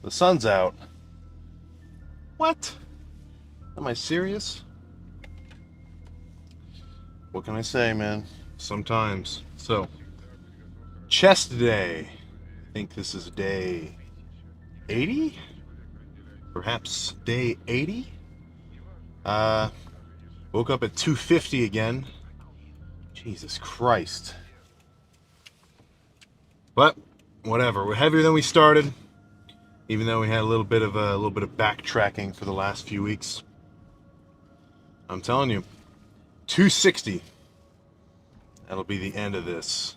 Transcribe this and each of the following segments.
The sun's out. What? Am I serious? What can I say, man? Sometimes. So, chest day. I think this is day 80? Perhaps day 80? Woke up at 250 again. Jesus Christ. But whatever, we're heavier than we started, even though we had a little bit of backtracking for the last few weeks. I'm telling you, 260. That'll be the end of this.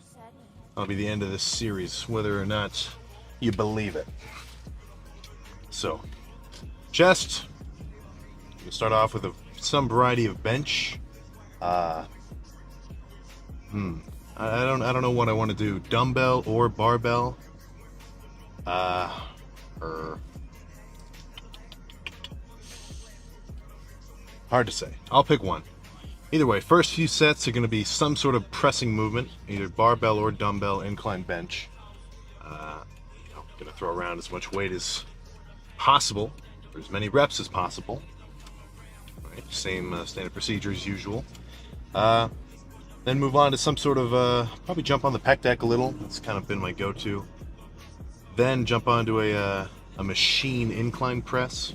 That'll be the end of this series, whether or not you believe it. So, chest. We'll start off with some variety of bench. I don't know what I want to do. Dumbbell or barbell. Hard to say. I'll pick one. Either way, first few sets are going to be some sort of pressing movement, either barbell or dumbbell incline bench. Going to throw around as much weight as possible, for as many reps as possible. All right, same standard procedure as usual. Then move on to some sort of, probably jump on the pec deck a little. That's kind of been my go-to. Then jump onto a machine incline press.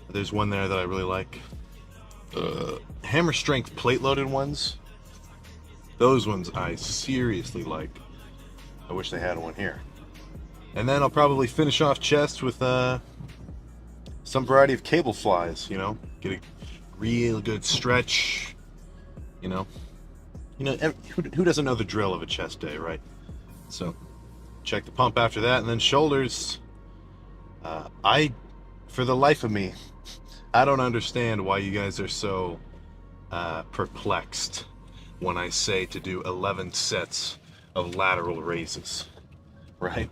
There's one there that I really like. Hammer strength plate-loaded ones. Those ones I seriously like. I wish they had one here. And then I'll probably finish off chest with some variety of cable flies, get a real good stretch. Who doesn't know the drill of a chest day, right? So, check the pump after that, and then shoulders. For the life of me, I don't understand why you guys are so perplexed when I say to do 11 sets of lateral raises, right?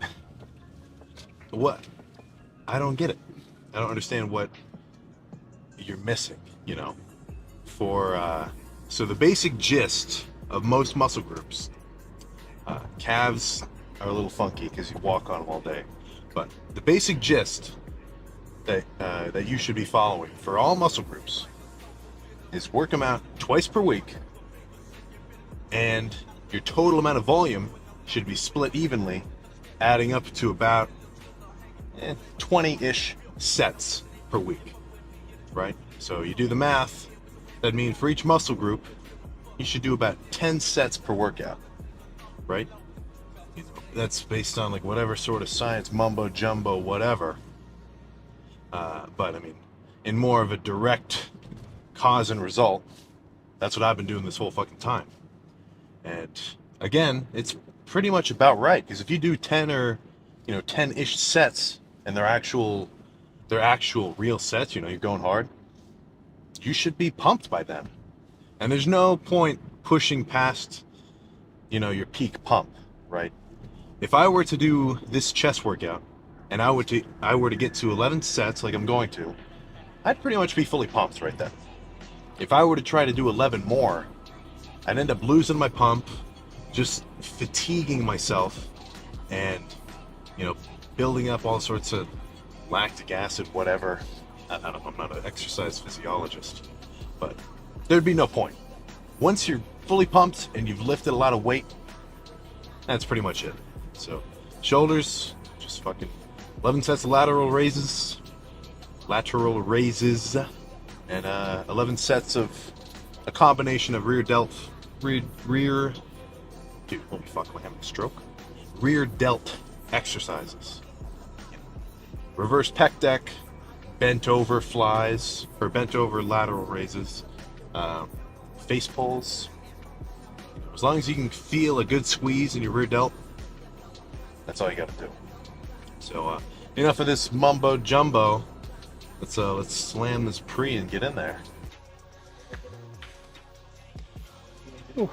What? I don't get it. I don't understand what you're missing, So the basic gist of most muscle groups, calves are a little funky because you walk on them all day, but the basic gist that you should be following for all muscle groups is work them out twice per week, and your total amount of volume should be split evenly, adding up to about 20-ish sets per week, right? So you do the math. That means for each muscle group, you should do about 10 sets per workout, right? That's based on whatever sort of science, mumbo jumbo, whatever. But I mean, in more of a direct cause and result, that's what I've been doing this whole fucking time. And again, it's pretty much about right, because if you do 10 or 10-ish sets, and they're actual real sets, you're going hard, you should be pumped by them. And there's no point pushing past, your peak pump, right? If I were to do this chest workout, and I were to get to 11 sets like I'm going to, I'd pretty much be fully pumped right then. If I were to try to do 11 more, I'd end up losing my pump, just fatiguing myself, and, building up all sorts of lactic acid, whatever. I don't know, I'm not an exercise physiologist, but there'd be no point. Once you're fully pumped and you've lifted a lot of weight, that's pretty much it. So, shoulders, just fucking 11 sets of lateral raises, and 11 sets of a combination of rear, dude, holy fuck, am I having a stroke? Rear delt exercises. Reverse pec deck, bent over flies, or bent over lateral raises, face pulls. As long as you can feel a good squeeze in your rear delt, that's all you gotta do. So, enough of this mumbo jumbo. Let's slam this pre and get in there. Whew.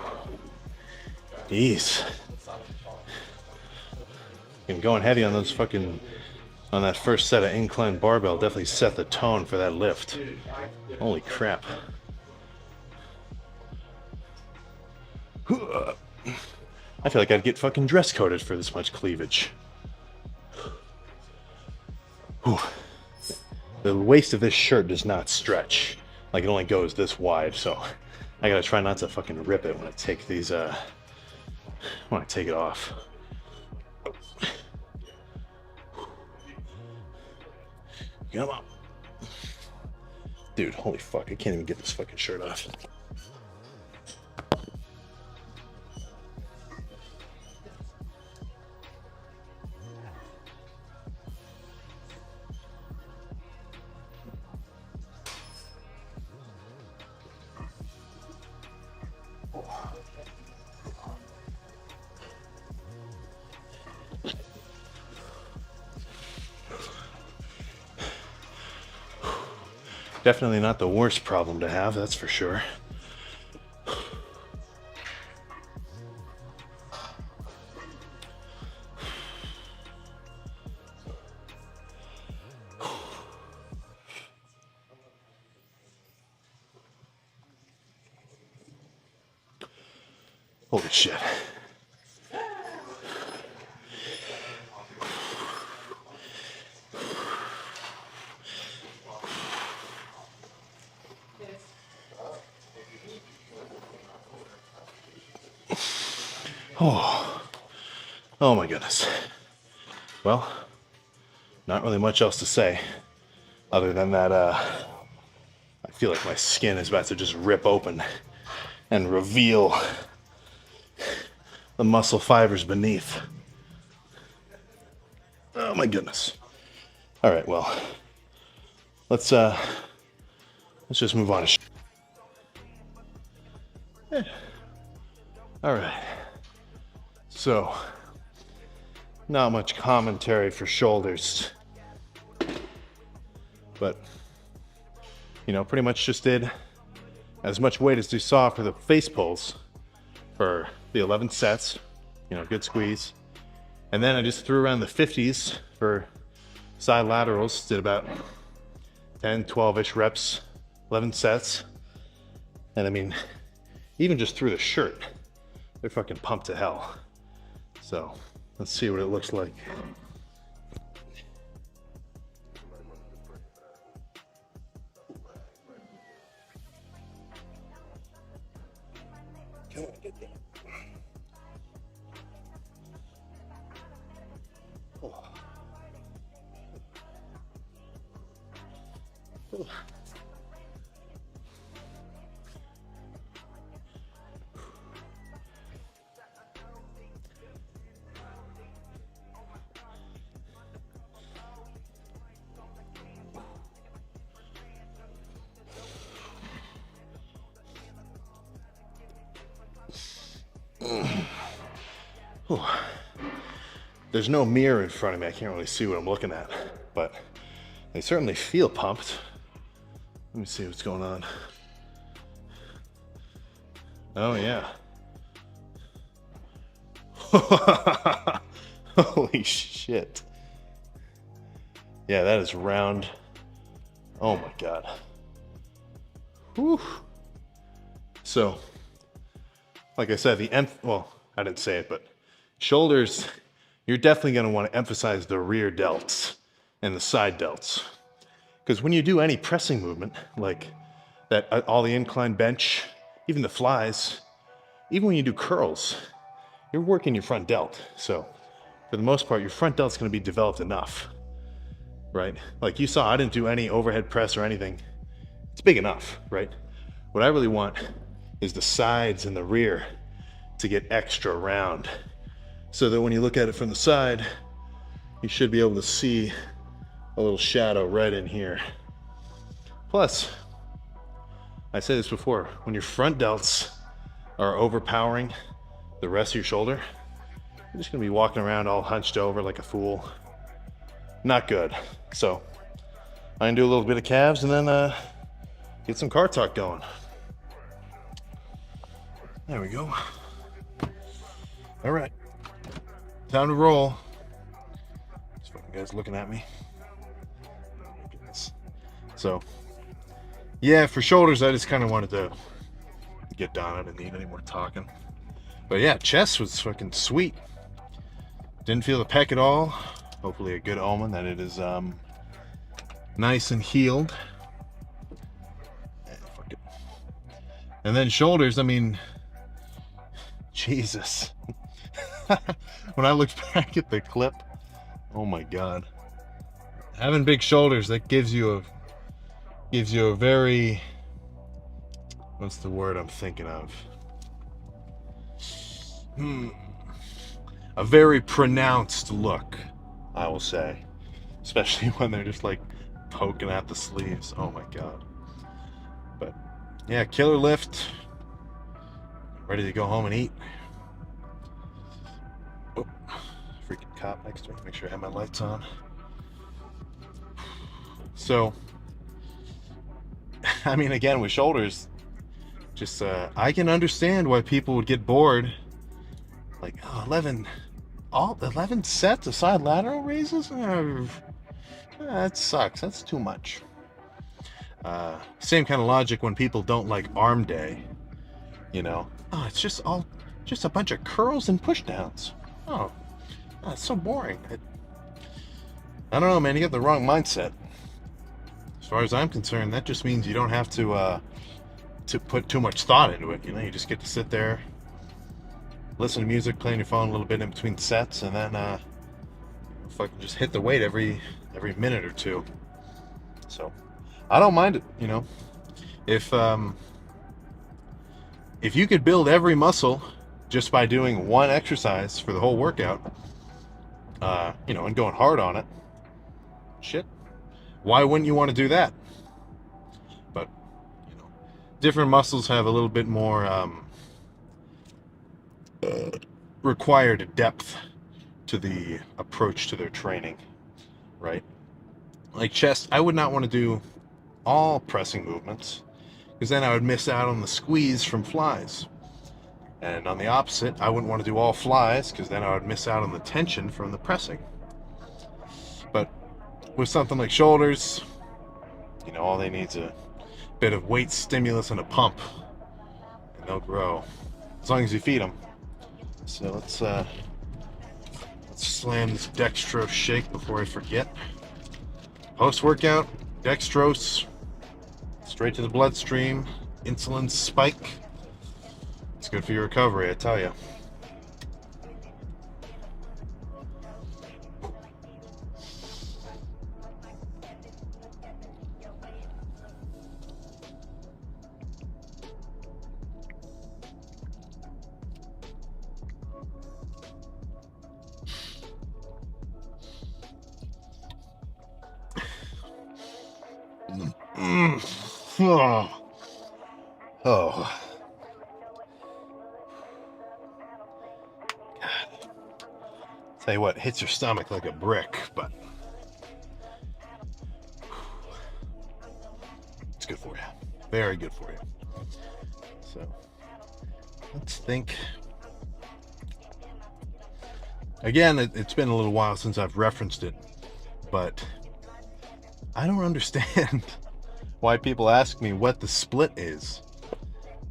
Jeez. And going heavy on on that first set of incline barbell definitely set the tone for that lift. Holy crap. I feel like I'd get fucking dress coded for this much cleavage. Whew. The waist of this shirt does not stretch. Like, it only goes this wide, so I gotta try not to fucking rip it when I take these, when I take it off. Come on. Dude, holy fuck, I can't even get this fucking shirt off. Definitely not the worst problem to have, that's for sure. Holy shit. Oh my goodness. Well, not really much else to say other than that I feel like my skin is about to just rip open and reveal the muscle fibers beneath. Oh my goodness. All right, well, let's just move on. Yeah. All right. So, not much commentary for shoulders, but, you know, pretty much just did as much weight as you saw for the face pulls for the 11 sets, you know, good squeeze. And then I just threw around the 50s for side laterals, did about 10, 12-ish reps, 11 sets. And I mean, even just through the shirt, they're fucking pumped to hell. So let's see what it looks like. Come on, get there. Oh. Oh. There's no mirror in front of me. I can't really see what I'm looking at, but they certainly feel pumped. Let me see what's going on. Oh yeah. Holy shit. Yeah, that is round. Oh my God. Whew. So, like I said, well, I didn't say it, but shoulders, you're definitely going to want to emphasize the rear delts and the side delts. Because when you do any pressing movement, like that, all the incline bench, even the flies, even when you do curls, you're working your front delt. So for the most part, your front delt's going to be developed enough, right? Like you saw, I didn't do any overhead press or anything. It's big enough, right? What I really want is the sides and the rear to get extra round, so that when you look at it from the side, you should be able to see a little shadow right in here. Plus, I said this before, when your front delts are overpowering the rest of your shoulder, you're just gonna be walking around all hunched over like a fool. Not good. So I can do a little bit of calves and then get some car talk going. There we go. All right. Time to roll. This fucking guy's looking at me. Oh my goodness. So, yeah, for shoulders, I just kind of wanted to get done. I didn't need any more talking. But yeah, chest was fucking sweet. Didn't feel the pec at all. Hopefully a good omen that it is nice and healed. And then shoulders, I mean, Jesus. When I look back at the clip, oh my God. Having big shoulders, that gives you a very, what's the word I'm thinking of? A very pronounced look, I will say. Especially when they're just like poking at the sleeves. Oh my God. But yeah, killer lift. Ready to go home and eat. Oh, freaking cop next to me. Make sure I have my lights on. So, I mean, again, with shoulders, just I can understand why people would get bored. Like, oh, 11 sets of side lateral raises? That sucks. That's too much. Same kind of logic when people don't like arm day. You know, oh, it's just a bunch of curls and push downs. Oh, it's so boring. I don't know, man. You got the wrong mindset. As far as I'm concerned, that just means you don't have to put too much thought into it. You know, you just get to sit there, listen to music, play on your phone a little bit in between sets, and then fucking just hit the weight every minute or two. So I don't mind it. You know, if you could build every muscle just by doing one exercise for the whole workout, you know, and going hard on it, shit, why wouldn't you want to do that? But, you know, different muscles have a little bit more required depth to the approach to their training, right? Like chest, I would not want to do all pressing movements, because then I would miss out on the squeeze from flies. And on the opposite, I wouldn't want to do all flies, because then I would miss out on the tension from the pressing. But with something like shoulders, you know, all they need is a bit of weight stimulus and a pump, and they'll grow, as long as you feed them. So let's slam this dextrose shake before I forget. Post-workout, dextrose, straight to the bloodstream, insulin spike. It's good for your recovery, I tell you. Oh. Oh. God. Tell you what, hits your stomach like a brick, but it's good for you. Very good for you. So, let's think. Again, it's been a little while since I've referenced it, but I don't understand why people ask me what the split is.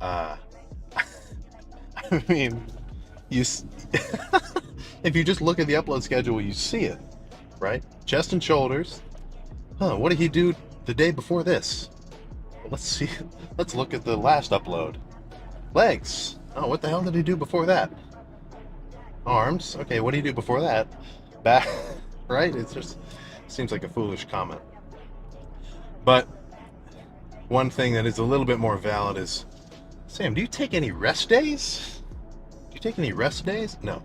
I mean, if you just look at the upload schedule, you see it, right? Chest and shoulders. What did he do the day before this? Well, let's see. Let's look at the last upload. Legs. Oh, what the hell did he do before that? Arms. Okay, what did he do before that? Back. Right? It just seems like a foolish comment. But one thing that is a little bit more valid is, Sam, do you take any rest days? Do you take any rest days? No.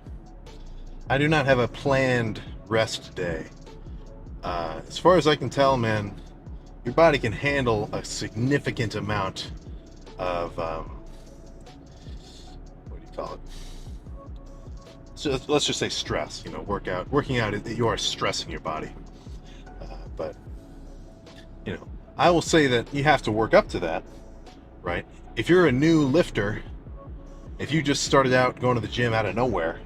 I do not have a planned rest day. As far as I can tell, man, your body can handle a significant amount of, what do you call it? So let's just say stress. You know, working out, you are stressing your body. But, you know, I will say that you have to work up to that, right? If you're a new lifter, if you just started out going to the gym out of nowhere,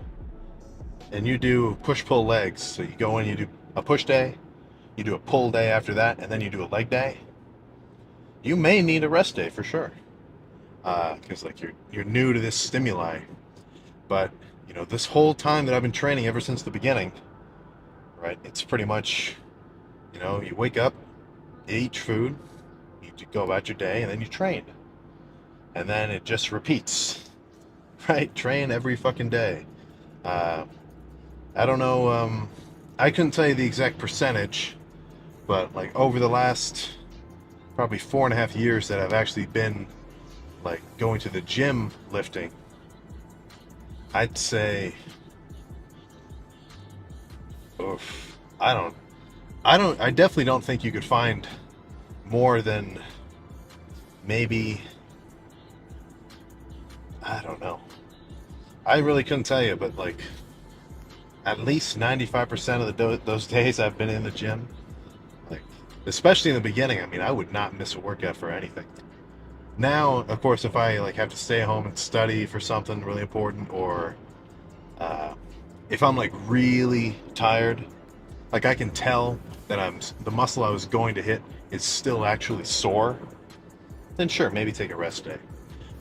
and you do push-pull legs, so you go in, you do a push day, you do a pull day after that, and then you do a leg day, you may need a rest day for sure, because like you're new to this stimuli. But you know, this whole time that I've been training ever since the beginning, right? It's pretty much, you know, you wake up, You eat food, you go about your day, and then you train. And then it just repeats, right? Train every fucking day. Uh, I don't know, I couldn't tell you the exact percentage, but like over the last probably 4.5 years that I've actually been like going to the gym lifting, I'd say, oof, I definitely don't think you could find more than maybe, I don't know. I really couldn't tell you, but like at least 95% of those days I've been in the gym, like especially in the beginning, I mean, I would not miss a workout for anything. Now, of course, if I like have to stay home and study for something really important, or uh, if I'm like really tired, like I can tell that the muscle I was going to hit is still actually sore, then sure, maybe take a rest day.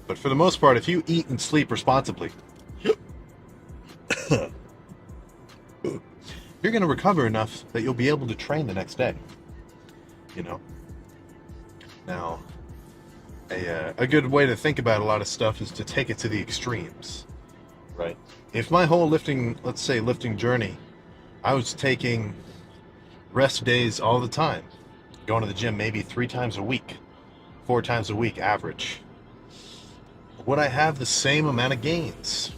But for the most part, if you eat and sleep responsibly, you're going to recover enough that you'll be able to train the next day. You know. Now, a good way to think about a lot of stuff is to take it to the extremes, right? If my whole let's say lifting journey, I was taking rest days all the time, going to the gym maybe 3 times a week, 4 times a week average, would I have the same amount of gains?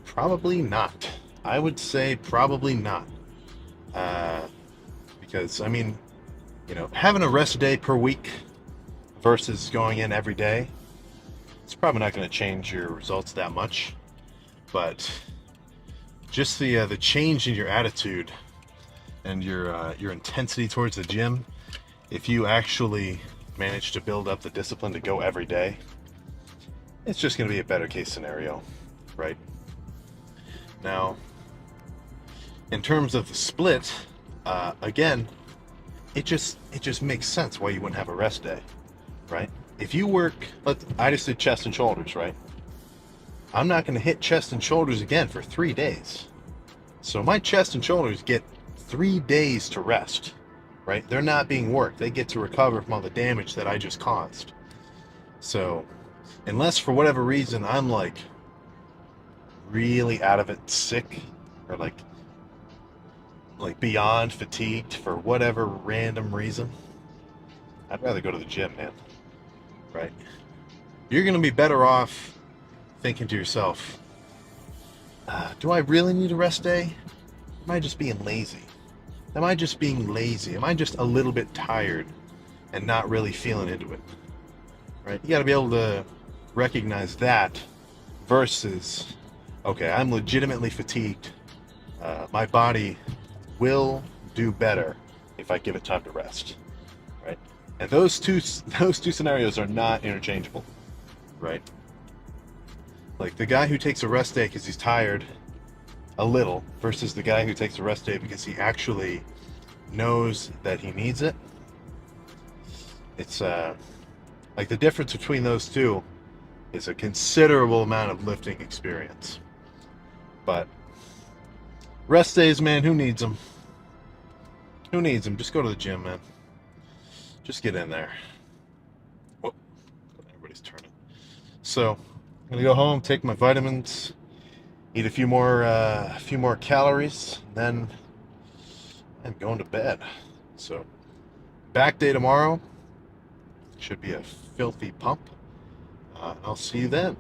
Probably not. I would say probably not. Because, I mean, having a rest day per week versus going in every day, it's probably not going to change your results that much. But just the change in your attitude and your intensity towards the gym, if you actually manage to build up the discipline to go every day, it's just going to be a better case scenario, right? Now, in terms of the split, again, it just makes sense why you wouldn't have a rest day, right? If you work, I just did chest and shoulders, right? I'm not going to hit chest and shoulders again for 3 days. So my chest and shoulders get 3 days to rest, right? They're not being worked. They get to recover from all the damage that I just caused. So unless for whatever reason I'm like really out of it sick, or like beyond fatigued for whatever random reason, I'd rather go to the gym, man. Right? You're going to be better off thinking to yourself, do I really need a rest day? Am I just being lazy? Am I just being lazy? Am I just a little bit tired and not really feeling into it? Right? You got to be able to recognize that versus, okay, I'm legitimately fatigued. My body will do better if I give it time to rest. Right? And those two scenarios are not interchangeable. Right? Like the guy who takes a rest day because he's tired a little versus the guy who takes a rest day because he actually knows that he needs it. It's like the difference between those two is a considerable amount of lifting experience. But rest days, man, who needs them? Who needs them? Just go to the gym, man. Just get in there. Whoa, everybody's turning. So I'm gonna go home, take my vitamins, eat a few more calories, and then I'm going to bed. So back day tomorrow should be a filthy pump. I'll see you then.